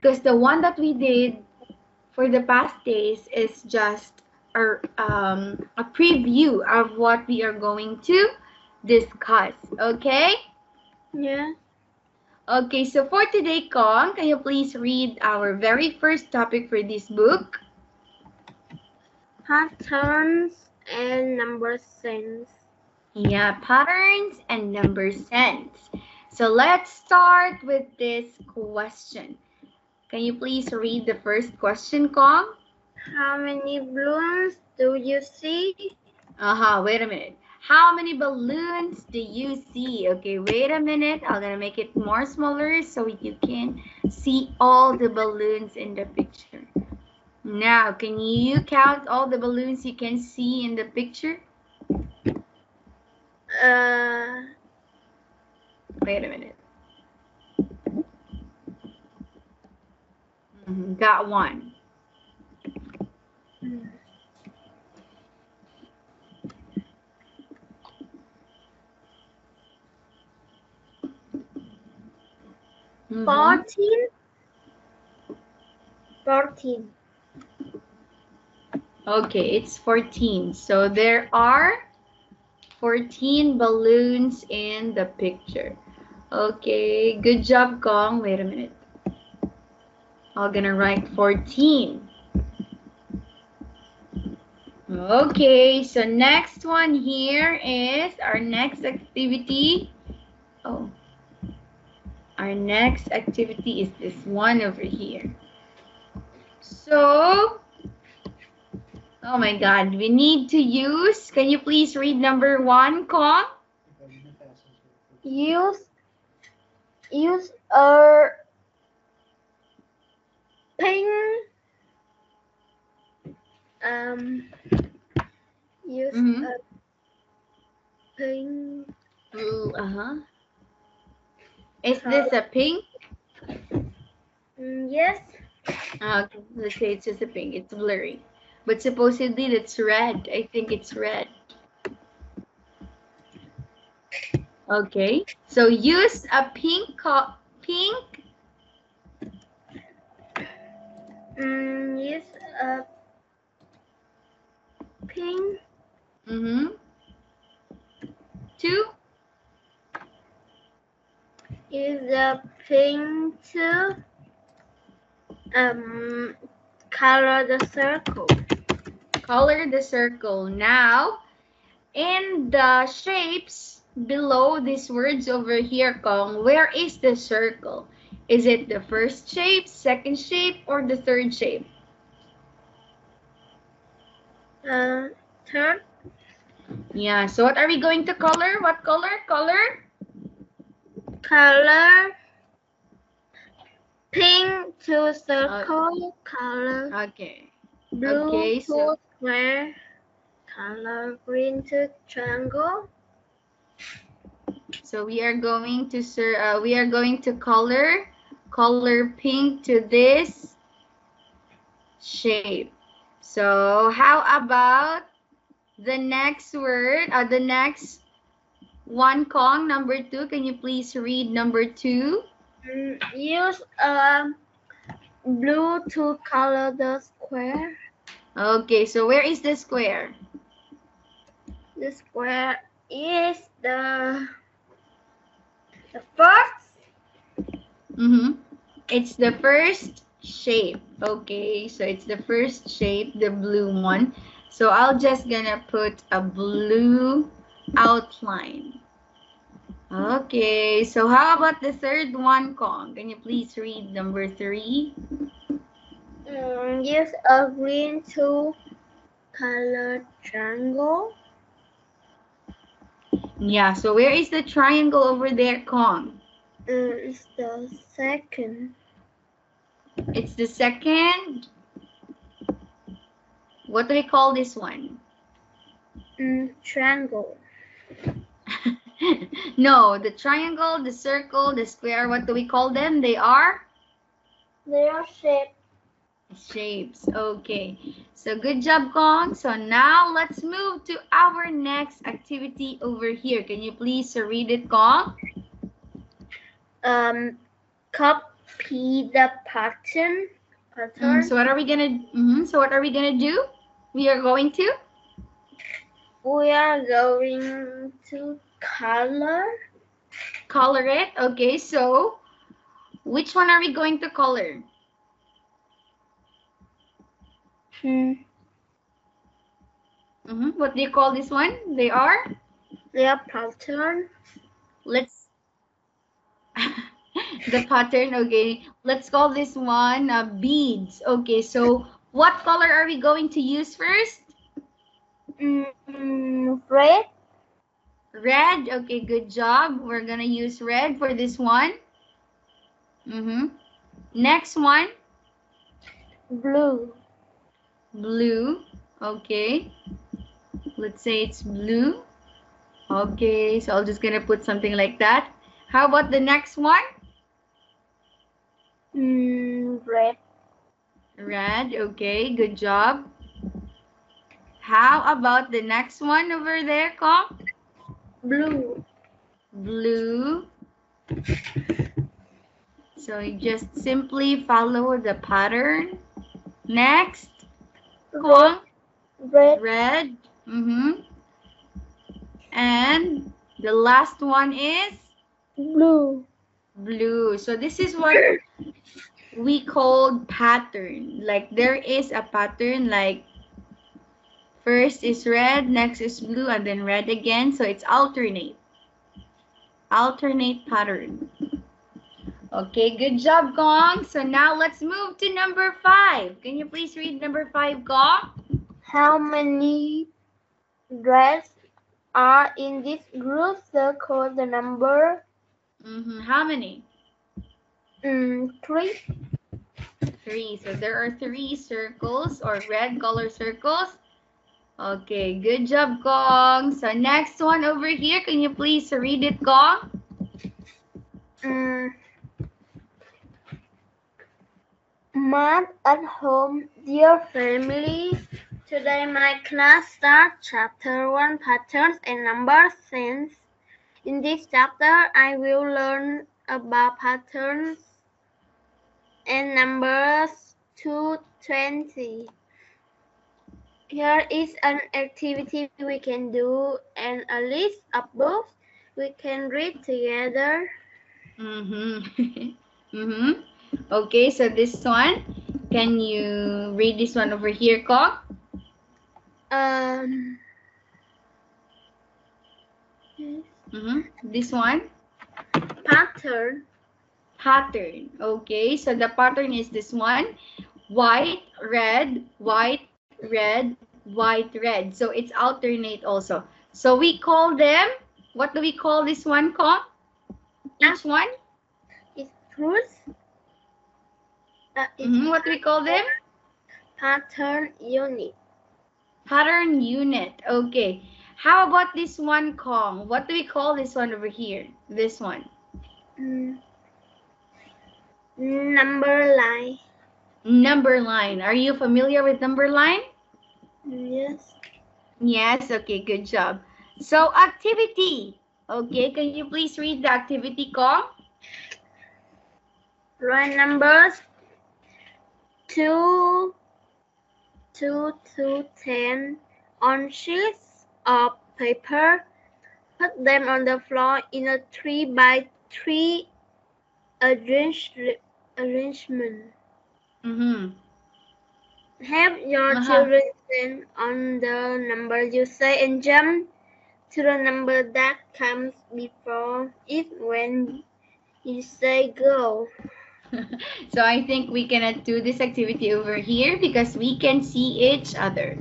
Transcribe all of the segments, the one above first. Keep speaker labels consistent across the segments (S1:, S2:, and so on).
S1: Because the one that we did for the past days is just a preview of what we are going to discuss. Okay?
S2: Yeah.
S1: Okay, so for today, Kong, can you please read our very first topic for this book?
S2: Patterns and number sense.
S1: Yeah, patterns and number sense. So let's start with this question. Can you please read the first question, Kong?
S2: How many balloons do you see?
S1: Wait a minute. How many balloons do you see? Okay, wait a minute. I'm gonna make it more smaller so you can see all the balloons in the picture. Now, can you count all the balloons you can see in the picture? Wait a minute. Got one. Mhm.
S2: 14. 14.
S1: Okay, it's 14. So there are 14 balloons in the picture. Okay, good job, Kong. Wait a minute. I'm gonna write 14. Okay, so next one here is our next activity. Oh, our next activity is this one over here. So, oh my God, we need to use, can you please read number one, Kong?
S2: Use a pink use a pink.
S1: Is this a pink?
S2: Yes.
S1: Okay, let's say it's just a pink. It's blurry. But supposedly it's red. I think it's red. Okay, so use a pink.
S2: Use a pink.
S1: Two.
S2: Use a pink to color the circle.
S1: Color the circle. Now, in the shapes below these words over here, Kong, where is the circle? Is it the first shape, second shape, or the third shape?
S2: Third.
S1: Yeah, so what are we going to color? What color? Color
S2: Pink to circle, color.
S1: Okay.
S2: Blue
S1: Okay,
S2: to
S1: so
S2: square, color. Green to triangle.
S1: so we are going to color pink to this shape. So how about the next word, the next one, Kong, number two? Can you please read number two?
S2: Use blue to color the square.
S1: Okay, so where is the square?
S2: The square is the first.
S1: It's the first shape. Okay, so it's the first shape, the blue one. So I'll just gonna put a blue outline. Okay, so how about the third one, Kong? Can you please read number three?
S2: Use a green to color triangle.
S1: Yeah, so where is the triangle over there, Kong?
S2: It's the second.
S1: It's the second. What do we call this one?
S2: Triangle.
S1: No, the triangle, the circle, the square, what do we call them? They are?
S2: They are shaped.
S1: Shapes. Okay. So good job, Kong. So now let's move to our next activity over here. Can you please read it, Kong?
S2: Cup P the pattern.
S1: So what are we gonna? So what are we gonna do? We are going to
S2: We are going to color.
S1: color it. Okay. So which one are we going to color? What do you call this one? They are
S2: Pattern.
S1: let's the pattern. Okay. Let's call this one beads. Okay. So what color are we going to use first?
S2: Red.
S1: Red. Okay, good job. We're gonna use red for this one. Next one.
S2: Blue.
S1: Blue. Okay. Let's say it's blue. Okay, so I'm just gonna put something like that. How about the next one?
S2: Red.
S1: Red. Okay, good job. How about the next one over there, Kong?
S2: Blue.
S1: Blue. So you just simply follow the pattern. Next, Kong.
S2: Red.
S1: Red. And the last one is
S2: Blue.
S1: blue. So this is what we call pattern. Like there is a pattern, like first is red, next is blue, and then red again. So it's alternate pattern. Okay, good job, Gong. So now let's move to number 5. Can you please read number 5, Gong?
S2: How many threads are in this group? Circle the number.
S1: How many?
S2: 3.
S1: 3. So there are 3 circles or red color circles. Okay, good job, Gong. So next one over here, can you please read it, Gong?
S2: Math at home, dear family. Today my class starts chapter 1, patterns and number sense. In this chapter, I will learn about patterns and numbers to 20. Here is an activity we can do and a list of books we can read together.
S1: Okay, so this one, can you read this one over here, Kong? This one?
S2: Pattern.
S1: Okay, so the pattern is this one. White, red, white, red, white, red. So it's alternate also. So we call them, what do we call this one, Kong? Each one?
S2: It's fruits.
S1: What do we call them?
S2: Pattern unit.
S1: Pattern unit. Okay. How about this one, Kong? What do we call this one over here? This one.
S2: Number line.
S1: Number line. Are you familiar with number line?
S2: Yes.
S1: Yes. Okay. Good job. So activity. Okay. Can you please read the activity, Kong?
S2: Write numbers 2 to 10 on sheets of paper. Put them on the floor in a 3 by 3 arrangement. Have your children stand on the number you say and jump to the number that comes before it when you say go.
S1: So I think we cannot do this activity over here because we can see each other.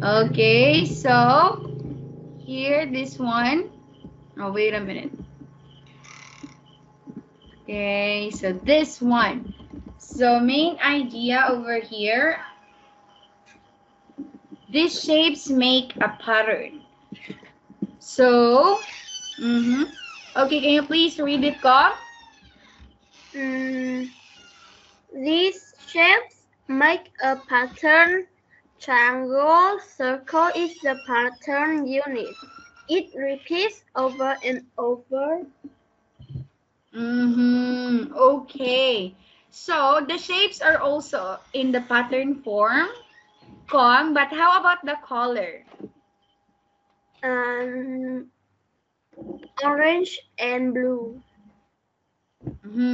S1: Okay, so here this one. Oh, wait a minute. Okay, so this one. So main idea over here, these shapes make a pattern. So, okay, can you please read it, Kong?
S2: These shapes make a pattern. Triangle, circle is the pattern unit. It repeats over and over.
S1: Okay. So the shapes are also in the pattern form, Kong, but how about the color?
S2: Orange and blue.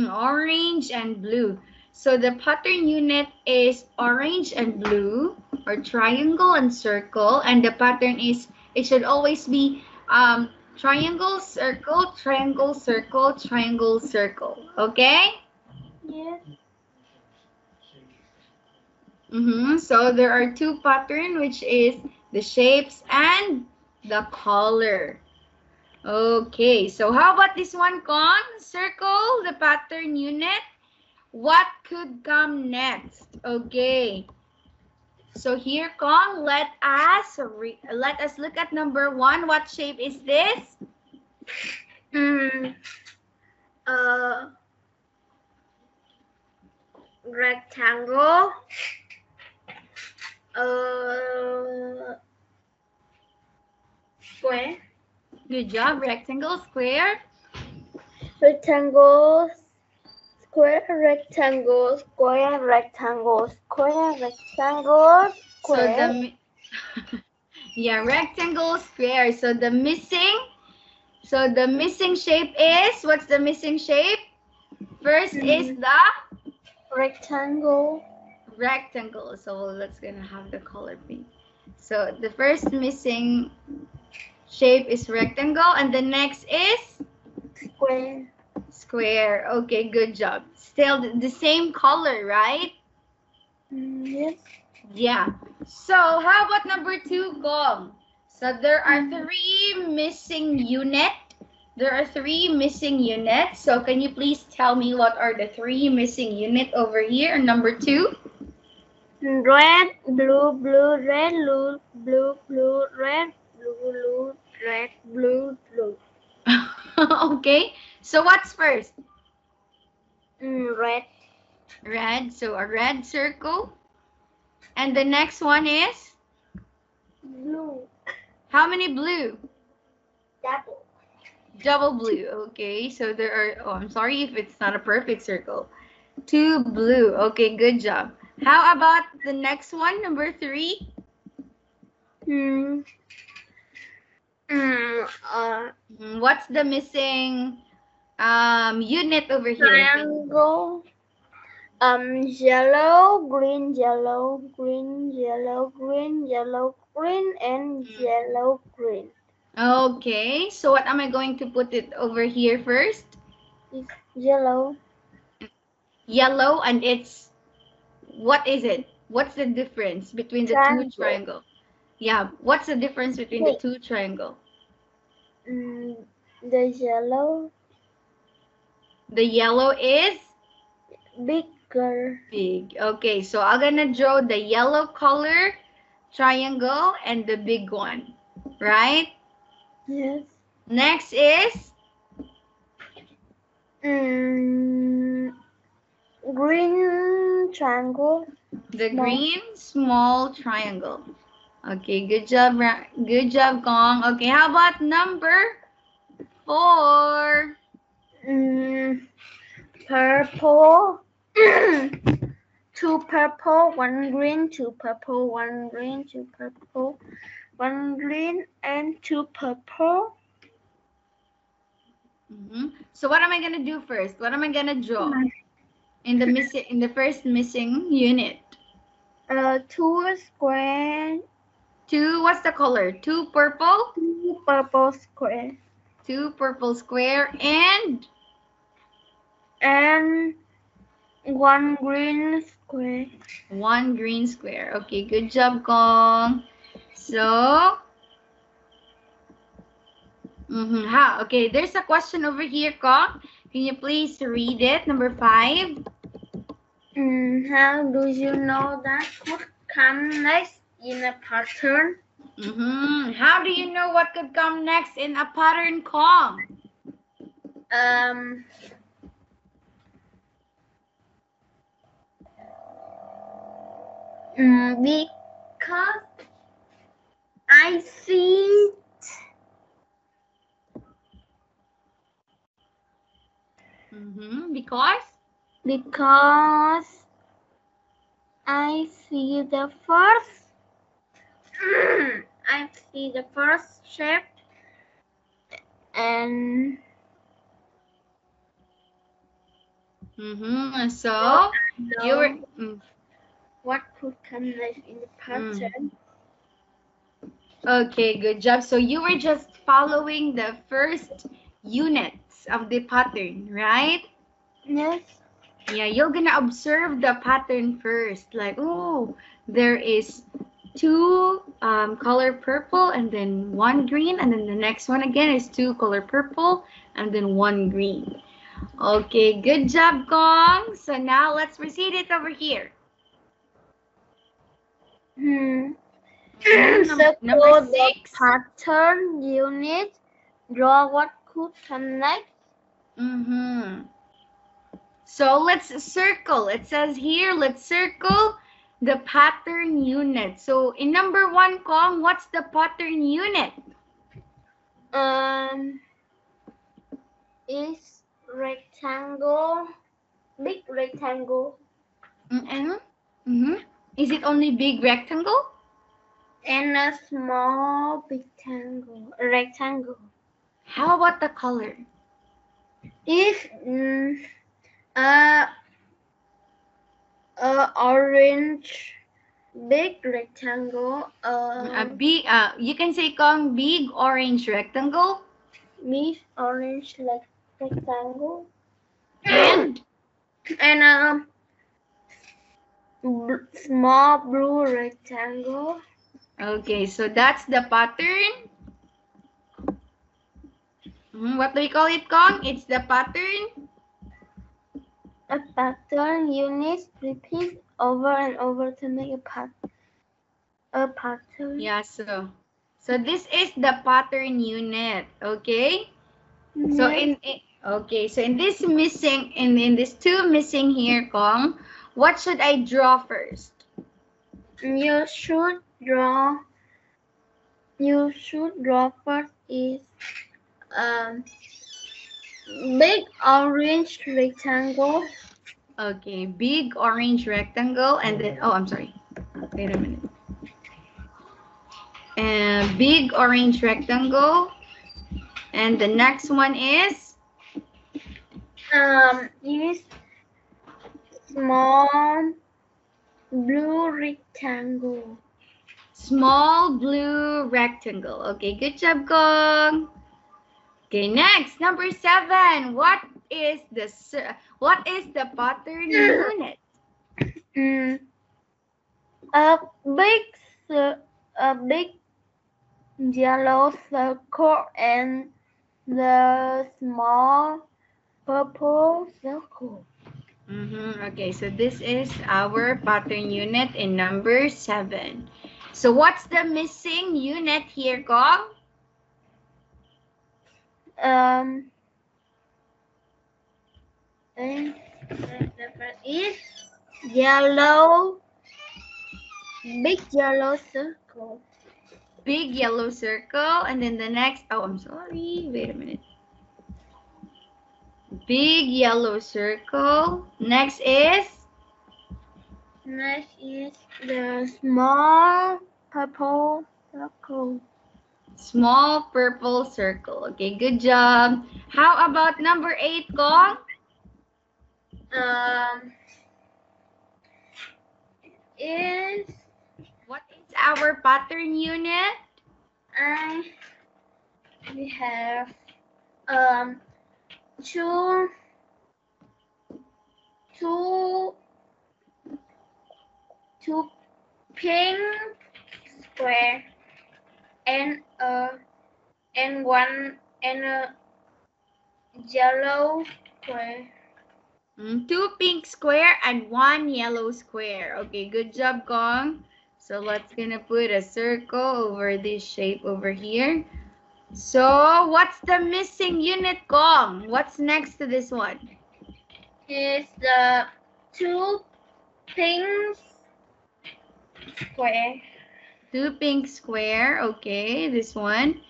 S1: Orange and blue. So the pattern unit is orange and blue, or triangle and circle, and the pattern is, it should always be triangle, circle, triangle, circle, triangle, circle. Okay?
S2: Yes.
S1: So there are two patterns, which is the shapes and the color. Okay, so how about this one, Kong? Circle, the pattern unit. What could come next? Okay. So here, Kong, let us look at number 1. What shape is this?
S2: Rectangle. Square.
S1: Good job. Rectangle, square.
S2: Rectangle. Square. Rectangle. Square. Rectangle. Square. Rectangle.
S1: So
S2: Square.
S1: the yeah, rectangle, square. So the missing shape is, what's the missing shape? First is the
S2: rectangle.
S1: Rectangle. So let's gonna have the color pink. So the first missing shape is rectangle, and the next is
S2: Square.
S1: Square. Okay, good job. Still the same color, right?
S2: Yes.
S1: Yeah. So how about number 2, Gong? So there are 3 missing unit. There are 3 missing units. So can you please tell me what are the 3 missing unit over here? Number 2.
S2: Red, blue, blue, red, blue, blue, blue, red, blue, blue, red, blue, blue.
S1: Okay. So what's first?
S2: Red.
S1: Red. So a red circle. And the next one is?
S2: Blue.
S1: How many blue?
S2: Double.
S1: Double blue. Okay. So there are, oh, I'm sorry if it's not a perfect circle. 2 blue. Okay, good job. How about the next one, number 3? What's the missing unit over here?
S2: Triangle. Yellow, green, yellow, green, yellow, green, yellow, green, and yellow, green.
S1: Okay, so what am I going to put it over here first?
S2: It's yellow.
S1: Yellow, and it's, what is it? What's the difference between the two triangle? Yeah, what's the difference between the two triangle?
S2: The yellow.
S1: The yellow is?
S2: Bigger.
S1: Big. Okay, so I'm gonna draw the yellow color triangle and the big one, right?
S2: Yes.
S1: Next is?
S2: Green triangle.
S1: The green small triangle. Okay, good job, Gong. Okay, how about number 4?
S2: Purple. 2 purple, 1 green, 2 purple, 1 green, 2 purple, 1 green, and 2 purple.
S1: So what am I gonna do first? What am I gonna draw in the first missing unit?
S2: 2 square.
S1: 2. What's the color? 2 purple.
S2: 2 purple square.
S1: 2 purple square and
S2: 1 green square.
S1: 1 green square. Okay, good job, Gong. So, okay, there's a question over here, Gong. Can you please read it? Number 5.
S2: How do you know that could come next in a pattern?
S1: How do you know what could come next in a pattern, Kong?
S2: Because I see
S1: Because?
S2: because I see the first I see the first shape and
S1: So you were
S2: what could connect in the pattern.
S1: Okay, good job. So you were just following the first units of the pattern, right?
S2: Yes.
S1: Yeah, you're gonna observe the pattern first. Like, oh, there is two color purple and then one green, and then the next one again is two color purple and then one green. Okay, good job, Gong. So now let's proceed it over here. Number 6.
S2: Pattern unit. Draw what could connect.
S1: So let's circle. It says here, let's circle the pattern unit. So in number 1, Kong, what's the pattern unit?
S2: Is rectangle, big rectangle.
S1: Is it only big rectangle?
S2: And a small rectangle.
S1: How about the color?
S2: Is orange, big rectangle.
S1: You can say, Kong, big orange rectangle.
S2: Big orange rectangle.
S1: And
S2: small blue rectangle.
S1: Okay, so that's the pattern. What do we call it, Kong? It's the pattern.
S2: A pattern unit repeat over and over to make a pattern.
S1: Yeah, so this is the pattern unit, okay?
S2: Yes.
S1: So in this missing, in this two missing here, Kong, what should I draw first?
S2: You should draw first is big orange rectangle.
S1: Okay, big orange rectangle, and then I'm sorry. Wait a minute. Big orange rectangle, and the next one is
S2: small blue rectangle.
S1: Small blue rectangle. Okay, good job, Gong. Okay, next, number 7. What is the pattern unit?
S2: A big yellow circle and the small purple circle.
S1: Okay, so this is our pattern unit in number 7. So what's the missing unit here, Gong?
S2: Is yellow, big yellow circle.
S1: Big yellow circle, and then the next, I'm sorry, wait a minute. Big yellow circle. Next is
S2: the small purple circle.
S1: Small purple circle. Okay, good job. How about number 8, Gong? What is our pattern unit?
S2: We have two pink square and a yellow square.
S1: 2 pink square and 1 yellow square. Okay, good job, Gong. So let's gonna put a circle over this shape over here. So what's the missing unit, Gong? What's next to this one?
S2: Is the 2 pink square.
S1: 2 pink square. Okay, this one.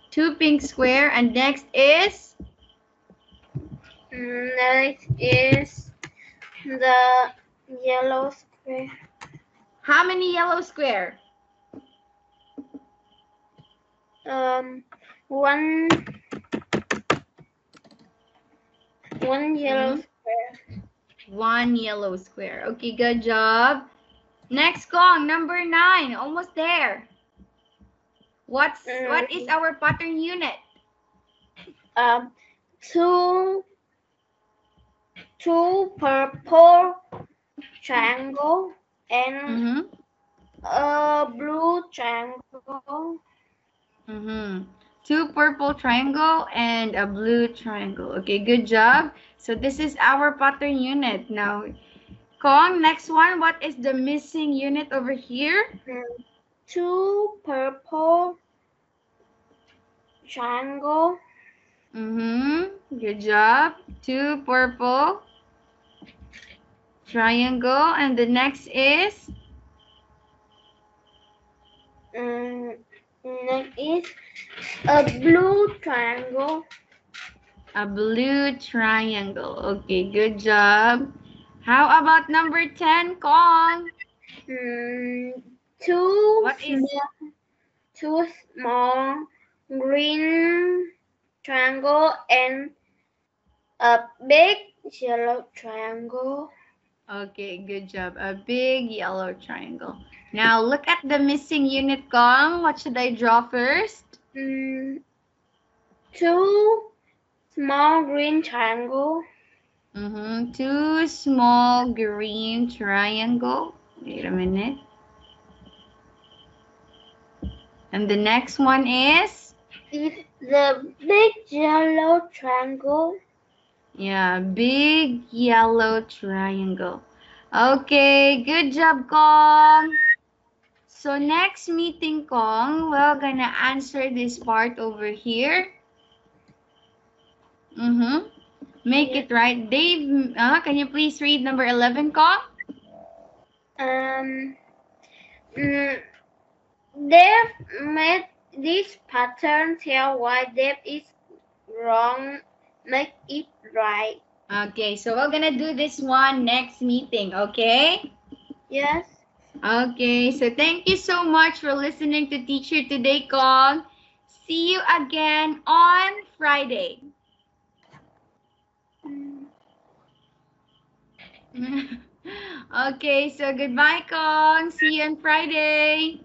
S1: 2 pink square, and next is
S2: The yellow square.
S1: How many yellow square?
S2: One yellow square.
S1: One yellow square. Okay, good job. Next, Kong, number 9. Almost there. What is our pattern unit?
S2: Two purple triangle and a blue triangle.
S1: Two purple triangle and a blue triangle. Okay, good job. So this is our pattern unit. Now, Kong, next one. What is the missing unit over here?
S2: Two purple triangle.
S1: Good job. Two purple triangle. And the next is?
S2: Next is a blue triangle.
S1: A blue triangle. Okay, good job. How about number 10, Kong?
S2: Two small green triangle and a big yellow triangle.
S1: Okay, good job. A big yellow triangle. Now look at the missing unit, Kong. What should I draw first?
S2: Two small green triangle.
S1: Two small green triangle. Wait a minute. And the next one is?
S2: It's the big yellow triangle.
S1: Yeah, big yellow triangle. Okay, good job, Kong. So next meeting, Kong, we're gonna answer this part over here. Make it right. Dave, can you please read number 11, Kong?
S2: Dave made this pattern. Tell why Dave is wrong. Make it right.
S1: Okay, so we're gonna do this one next meeting, okay?
S2: Yes.
S1: Okay, so thank you so much for listening to Teacher Today, Kong. See you again on Friday. Okay, so goodbye, Kong. See you on Friday.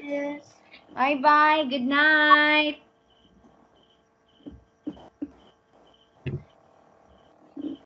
S2: Yes.
S1: Bye-bye. Good night.